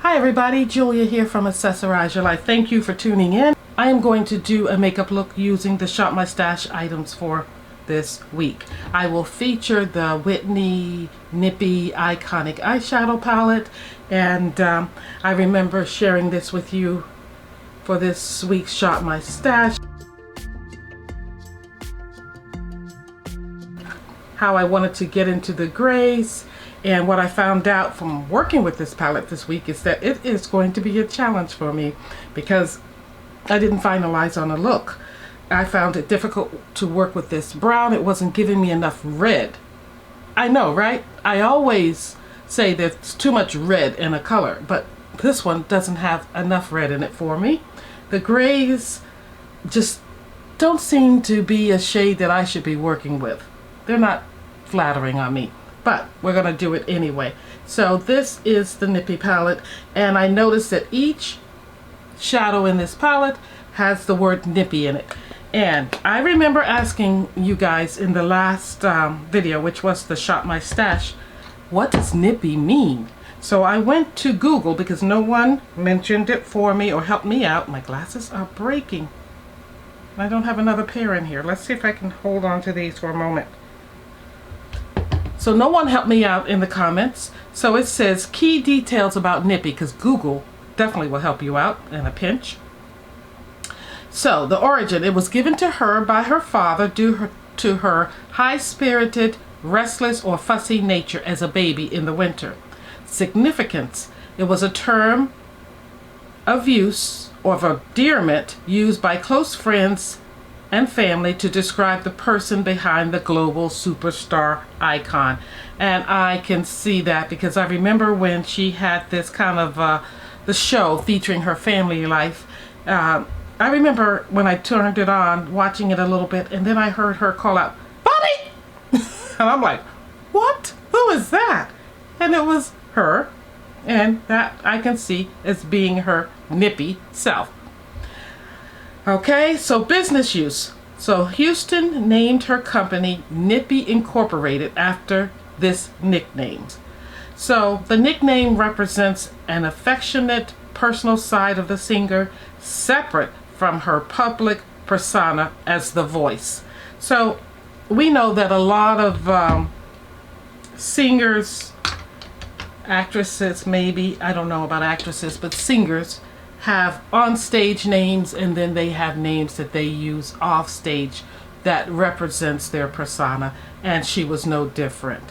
Hi everybody, Julia here from Accessorize Your Life. Thank you for tuning in. I am going to do a makeup look using the Shop My Stash items for this week. I will feature the Whitney Nippy eye-conic eyeshadow palette, and I remember sharing this with you for this week's Shop My Stash. How I wanted to get into the grays. And what I found out from working with this palette this week is that it is going to be a challenge for me because I didn't finalize on a look. I found it difficult to work with this brown. It wasn't giving me enough red. I know, right? I always say there's too much red in a color, but this one doesn't have enough red in it for me. The grays just don't seem to be a shade that I should be working with. They're not flattering on me. But we're going to do it anyway. So this is the Nippy palette, and I noticed that each shadow in this palette has the word Nippy in it. And I remember asking you guys in the last video, which was the Shop My Stash, what does Nippy mean? So I went to Google because no one mentioned it for me or helped me out. My glasses are breaking. I don't have another pair in here. Let's see if I can hold on to these for a moment. So no one helped me out in the comments. So it says key details about Nippy, because Google definitely will help you out in a pinch. So the origin, it was given to her by her father due to her high-spirited, restless, or fussy nature as a baby in the winter. Significance, it was a term of use or of endearment used by close friends and family to describe the person behind the global superstar icon. And I can see that because I remember when she had this kind of the show featuring her family life. I remember when I turned it on, watching it a little bit, and then I heard her call out, "Buddy!" And I'm like, what? Who is that? And it was her, and that I can see as being her Nippy self. Okay, so business use. So Houston named her company Nippy Incorporated after this nickname. So the nickname represents an affectionate personal side of the singer, separate from her public persona as the voice. So we know that a lot of singers, actresses maybe, I don't know about actresses, but singers have on stage names, and then they have names that they use off stage that represents their persona, and she was no different.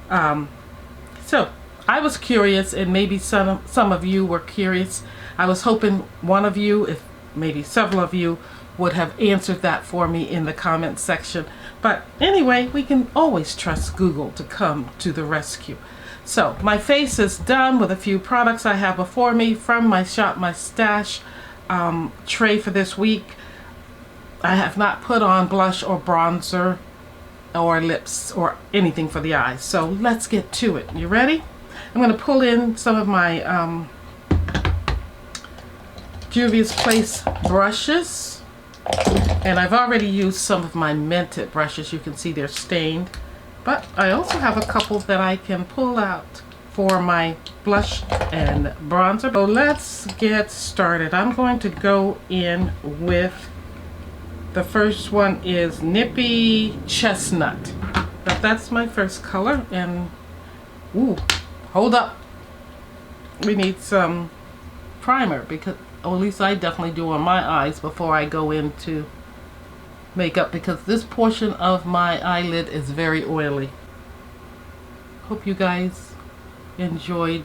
So I was curious, and maybe some of you were curious. I was hoping one of you, if maybe several of you, would have answered that for me in the comment section. But anyway, we can always trust Google to come to the rescue. So my face is done with a few products I have before me from my Shop My Stash tray for this week. I have not put on blush or bronzer or lips or anything for the eyes. So let's get to it. You ready? I'm going to pull in some of my Juvia's Place brushes. And I've already used some of my Mented brushes. You can see they're stained. But I also have a couple that I can pull out for my blush and bronzer. So let's get started. I'm going to go in with, the first one is Nippy Chestnut. That's my first color. And, ooh, hold up. We need some primer, because, or at least I definitely do on my eyes before I go into makeup, because this portion of my eyelid is very oily. Hope you guys enjoyed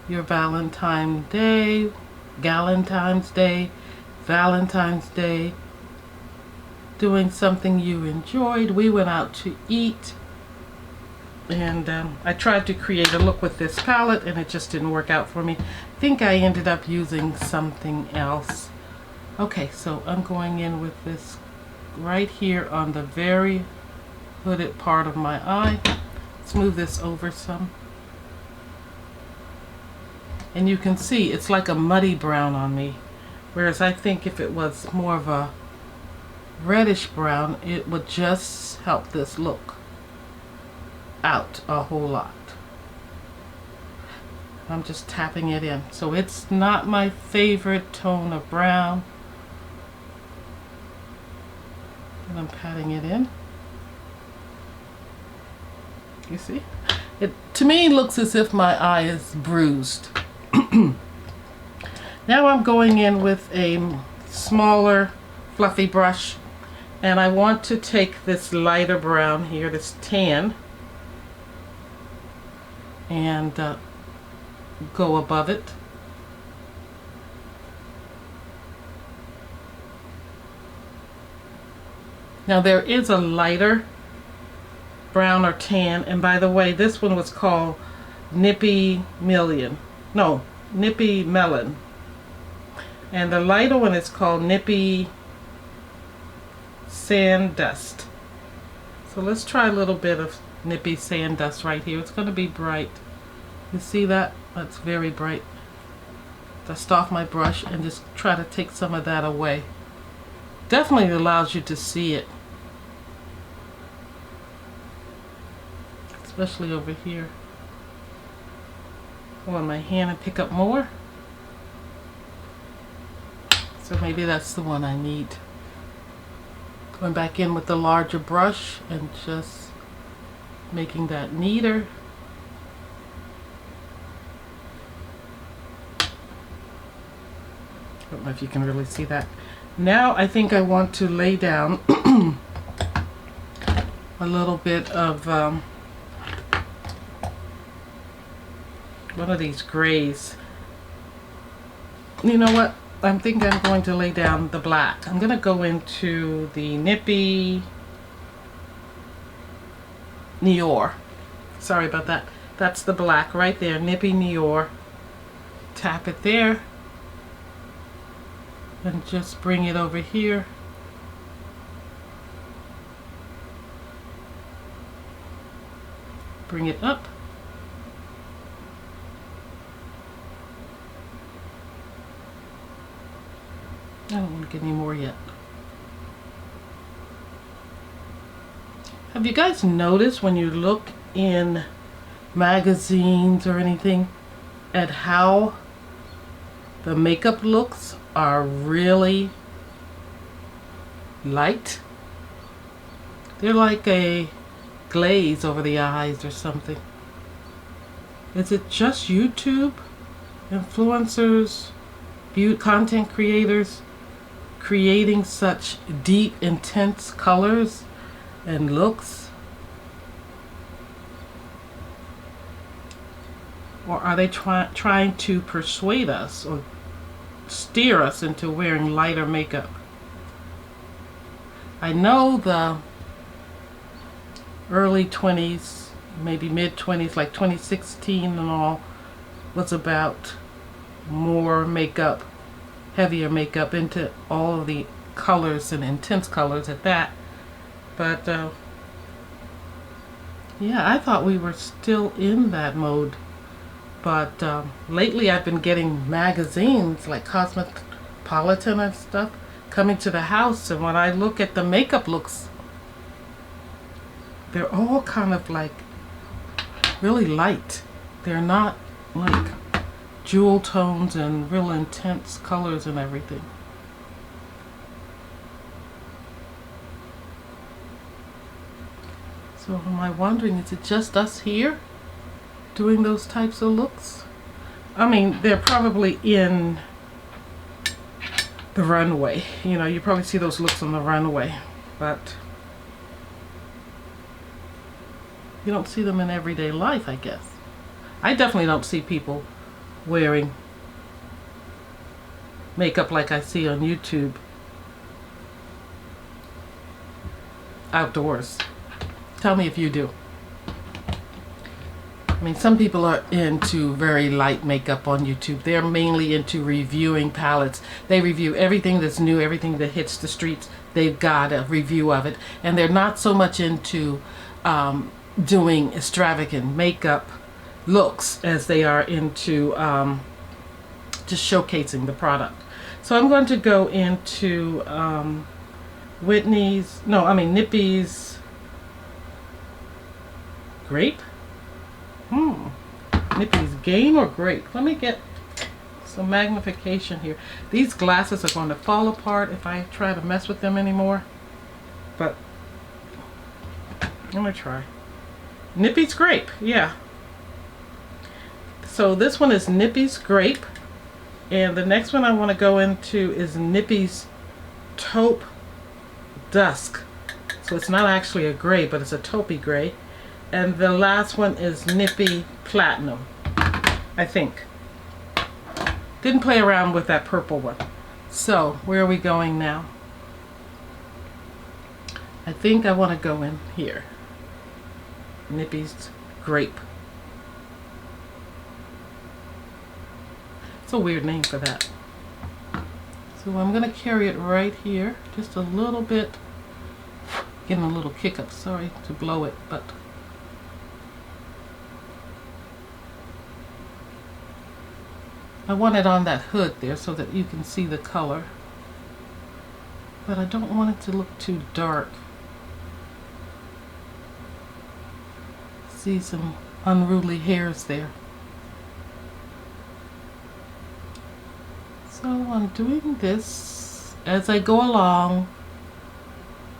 your Valentine's Day, doing something you enjoyed. We went out to eat, and I tried to create a look with this palette, and it just didn't work out for me. I think I ended up using something else. Okay, so I'm going in with this right here on the very hooded part of my eye. Let's move this over some. And you can see it's like a muddy brown on me. Whereas I think if it was more of a reddish brown, it would just help this look out a whole lot. I'm just tapping it in. So it's not my favorite tone of brown. And I'm patting it in. You see? It to me looks as if my eye is bruised. Now I'm going in with a smaller fluffy brush, and I want to take this lighter brown here, this tan, and go above it. Now there is a lighter brown or tan, and by the way, this one was called Nippy Melon, and the lighter one is called Nippy Sandust. So let's try a little bit of Nippy Sandust right here. It's going to be bright. You see that? That's very bright. Dust off my brush and just try to take some of that away. Definitely allows you to see it, especially over here. Go on my hand and pick up more. So maybe that's the one I need. Going back in with the larger brush and just making that neater. I don't know if you can really see that. Now I think I want to lay down a little bit of one of these grays. You know what? I think I'm going to lay down the black. I'm going to go into the Nippy Nior. Sorry about that. That's the black right there, Nippy Nior. Tap it there. And just bring it over here. Bring it up. I don't want to get any more yet. Have you guys noticed when you look in magazines or anything at how the makeup looks are really light? They're like a glaze over the eyes or something. Is it just YouTube influencers, content creators creating such deep, intense colors and looks? Or are they trying to persuade us or steer us into wearing lighter makeup? I know the early 20s, maybe mid 20s, like 2016 and all, was about more makeup, heavier makeup, into all of the colors and intense colors at that. But yeah, I thought we were still in that mode. But lately I've been getting magazines like Cosmopolitan and stuff coming to the house, and when I look at the makeup looks, they're all kind of like really light. They're not like jewel tones and real intense colors and everything. So am I wondering, is it just us here doing those types of looks? I mean, they're probably in the runway. You know, you probably see those looks on the runway, but you don't see them in everyday life, I guess. I definitely don't see people wearing makeup like I see on YouTube outdoors. Tell me if you do. I mean, some people are into very light makeup on YouTube. They're mainly into reviewing palettes. They review everything that's new, everything that hits the streets. They've got a review of it. And they're not so much into doing extravagant makeup looks as they are into just showcasing the product. So I'm going to go into Nippy's Grape. Nippy's game or grape? Let me get some magnification here. These glasses are going to fall apart if I try to mess with them anymore. But I'm going to try. Nippy's grape, yeah. So this one is Nippy's grape. And the next one I want to go into is Nippy's taupe dusk. So it's not actually a gray, but it's a taupey gray. And the last one is Nippy platinum, I think. Didn't play around with that purple one. So where are we going now? I think I want to go in here. Nippy's grape. It's a weird name for that. So I'm going to carry it right here, just a little bit. Getting a little kick up, sorry to blow it, but I want it on that hood there so that you can see the color. But I don't want it to look too dark. See some unruly hairs there. So I'm doing this as I go along.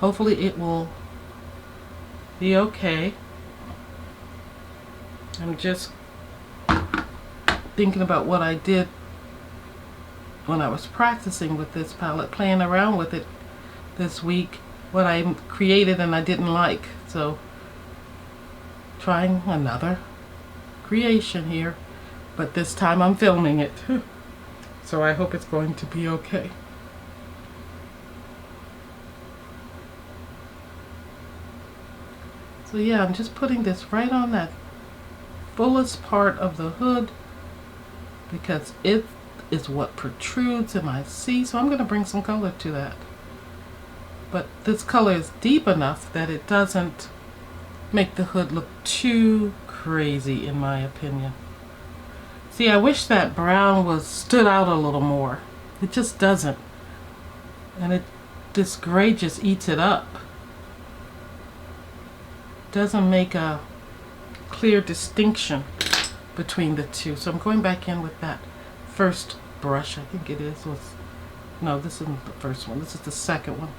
Hopefully it will be okay. I'm just thinking about what I did when I was practicing with this palette, playing around with it this week, what I created and I didn't like. So trying another creation here, but this time I'm filming it. So I hope it's going to be okay. So yeah, I'm just putting this right on that fullest part of the hood because it is what protrudes and I see. So I'm going to bring some color to that. But this color is deep enough that it doesn't make the hood look too crazy, in my opinion. See, I wish that brown stood out a little more. It just doesn't. And this gray just eats it up. Doesn't make a clear distinction between the two. So I'm going back in with that first brush. I think it is. No, this isn't the first one. This is the second one.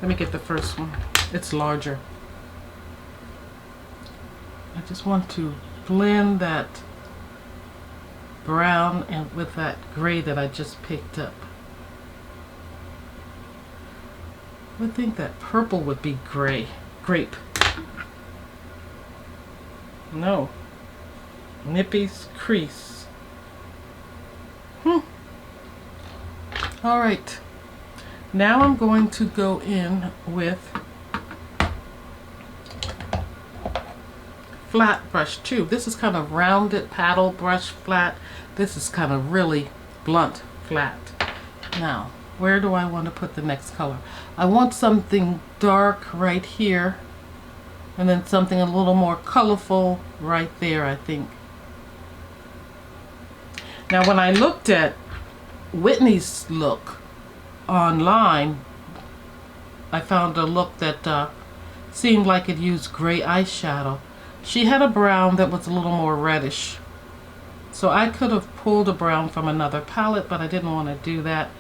Let me get the first one. It's larger. I just want to blend that brown and with that gray that I just picked up. I would think that purple would be gray. Grape. No. Nippy's crease. Alright. Now I'm going to go in with flat brush 2. This is kind of rounded paddle brush flat. This is kind of really blunt flat. Now, where do I want to put the next color? I want something dark right here. And then something a little more colorful right there, I think. Now, when I looked at Whitney's look online, I found a look that seemed like it used gray eyeshadow. She had a brown that was a little more reddish. So I could have pulled a brown from another palette, but I didn't want to do that.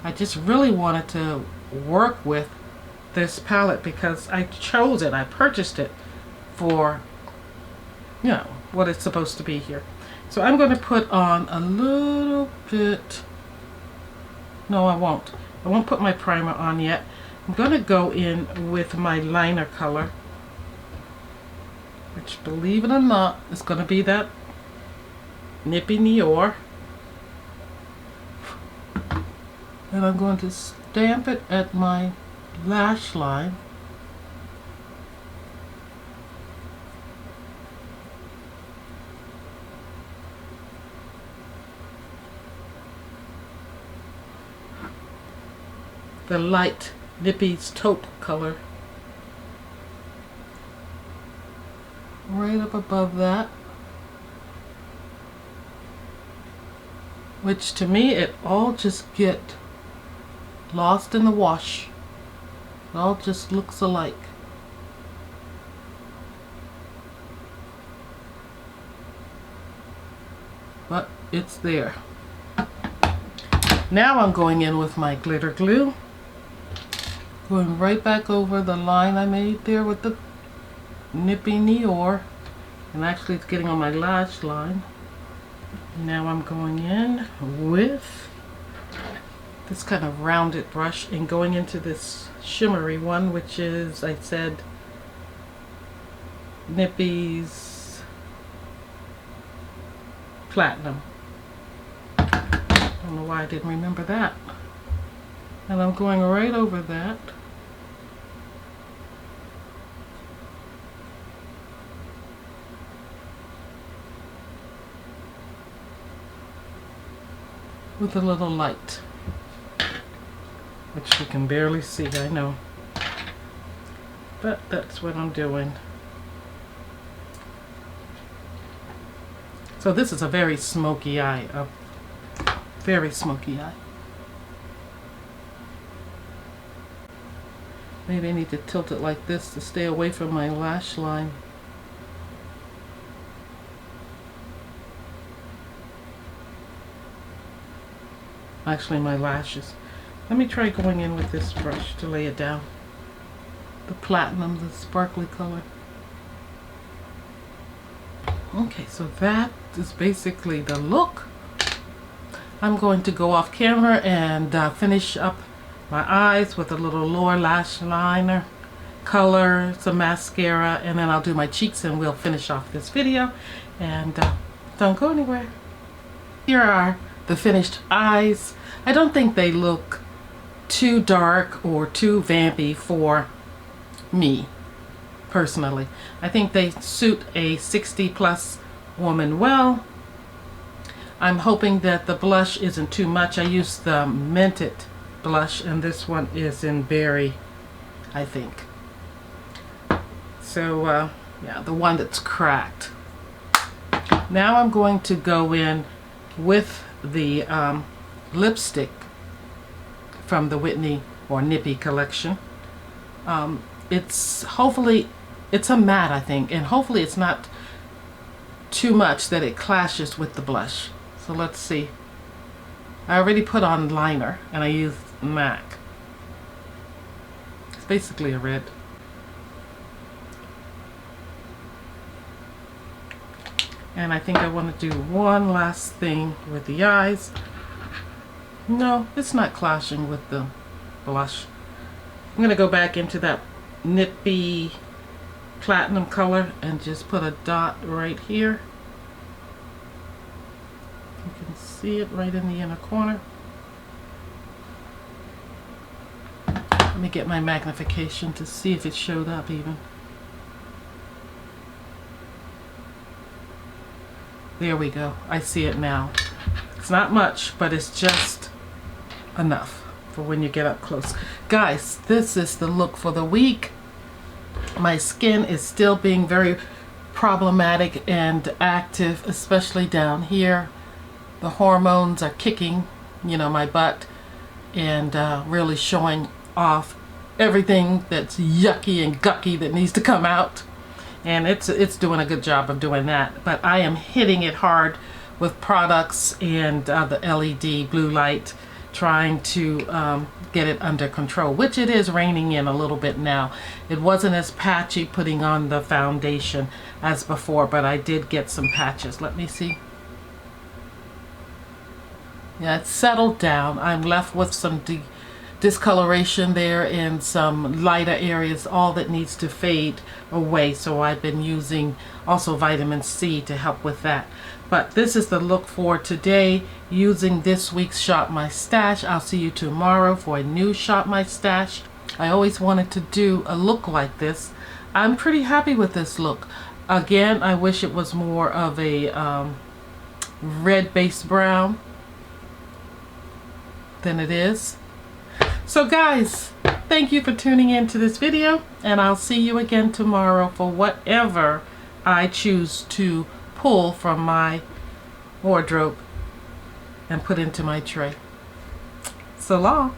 I just really wanted to work with this palette because I chose it. I purchased it for, you know, what it's supposed to be here. So I'm going to put on a little bit. No, I won't. I won't put my primer on yet. I'm going to go in with my liner color, which, believe it or not, is going to be that Nippy Noir. And I'm going to stamp it at my lash line. The light Nippy's taupe color. Right up above that. Which to me, it all just get lost in the wash. It all just looks alike. it's there. Now I'm going in with my glitter glue. Going right back over the line I made there with the Nippy Neor. And actually it's getting on my lash line. Now I'm going in with this kind of rounded brush and going into this shimmery one, which is, I said, Nippy's Platinum. I don't know why I didn't remember that. And I'm going right over that. With a little light, which you can barely see, I know, but that's what I'm doing. So this is a very smoky eye, a very smoky eye. Maybe I need to tilt it like this to stay away from my lash line. Actually, my lashes. Let me try going in with this brush to lay it down. The platinum, the sparkly color. Okay, so that is basically the look. I'm going to go off camera and finish up my eyes with a little lower lash liner, color, some mascara, and then I'll do my cheeks and we'll finish off this video. And don't go anywhere. Here are the finished eyes. I don't think they look too dark or too vampy for me personally. I think they suit a 60+ woman well. I'm hoping that the blush isn't too much. I used the Mented blush and this one is in Berry, I think. So yeah, the one that's cracked. Now I'm going to go in with the lipstick from the Whitney or Nippy collection. It's a matte, I think, and hopefully it's not too much that it clashes with the blush. So let's see. I already put on liner and I used MAC. It's basically a red. And I think I want to do one last thing with the eyes. No, it's not clashing with the blush. I'm going to go back into that Nippy Platinum color and just put a dot right here. You can see it right in the inner corner. Let me get my magnification to see if it showed up even. There we go. I see it now. It's not much, but it's just enough for when you get up close. Guys, this is the look for the week. My skin is still being very problematic and active, especially down here. The hormones are kicking, you know, my butt and really showing off everything that's yucky and gucky that needs to come out. And it's doing a good job of doing that. But I am hitting it hard with products and the LED blue light, trying to get it under control, which it is reining in a little bit now. It wasn't as patchy putting on the foundation as before, but I did get some patches. Let me see. Yeah, it's settled down. I'm left with some discoloration there in some lighter areas, all that needs to fade away. So I've been using also vitamin C to help with that. But this is the look for today using this week's Shop My Stash. I'll see you tomorrow for a new Shop My Stash. I always wanted to do a look like this. I'm pretty happy with this look. Again, I wish it was more of a red based brown than it is. So guys, thank you for tuning in to this video, and I'll see you again tomorrow for whatever I choose to pull from my wardrobe and put into my tray. So long.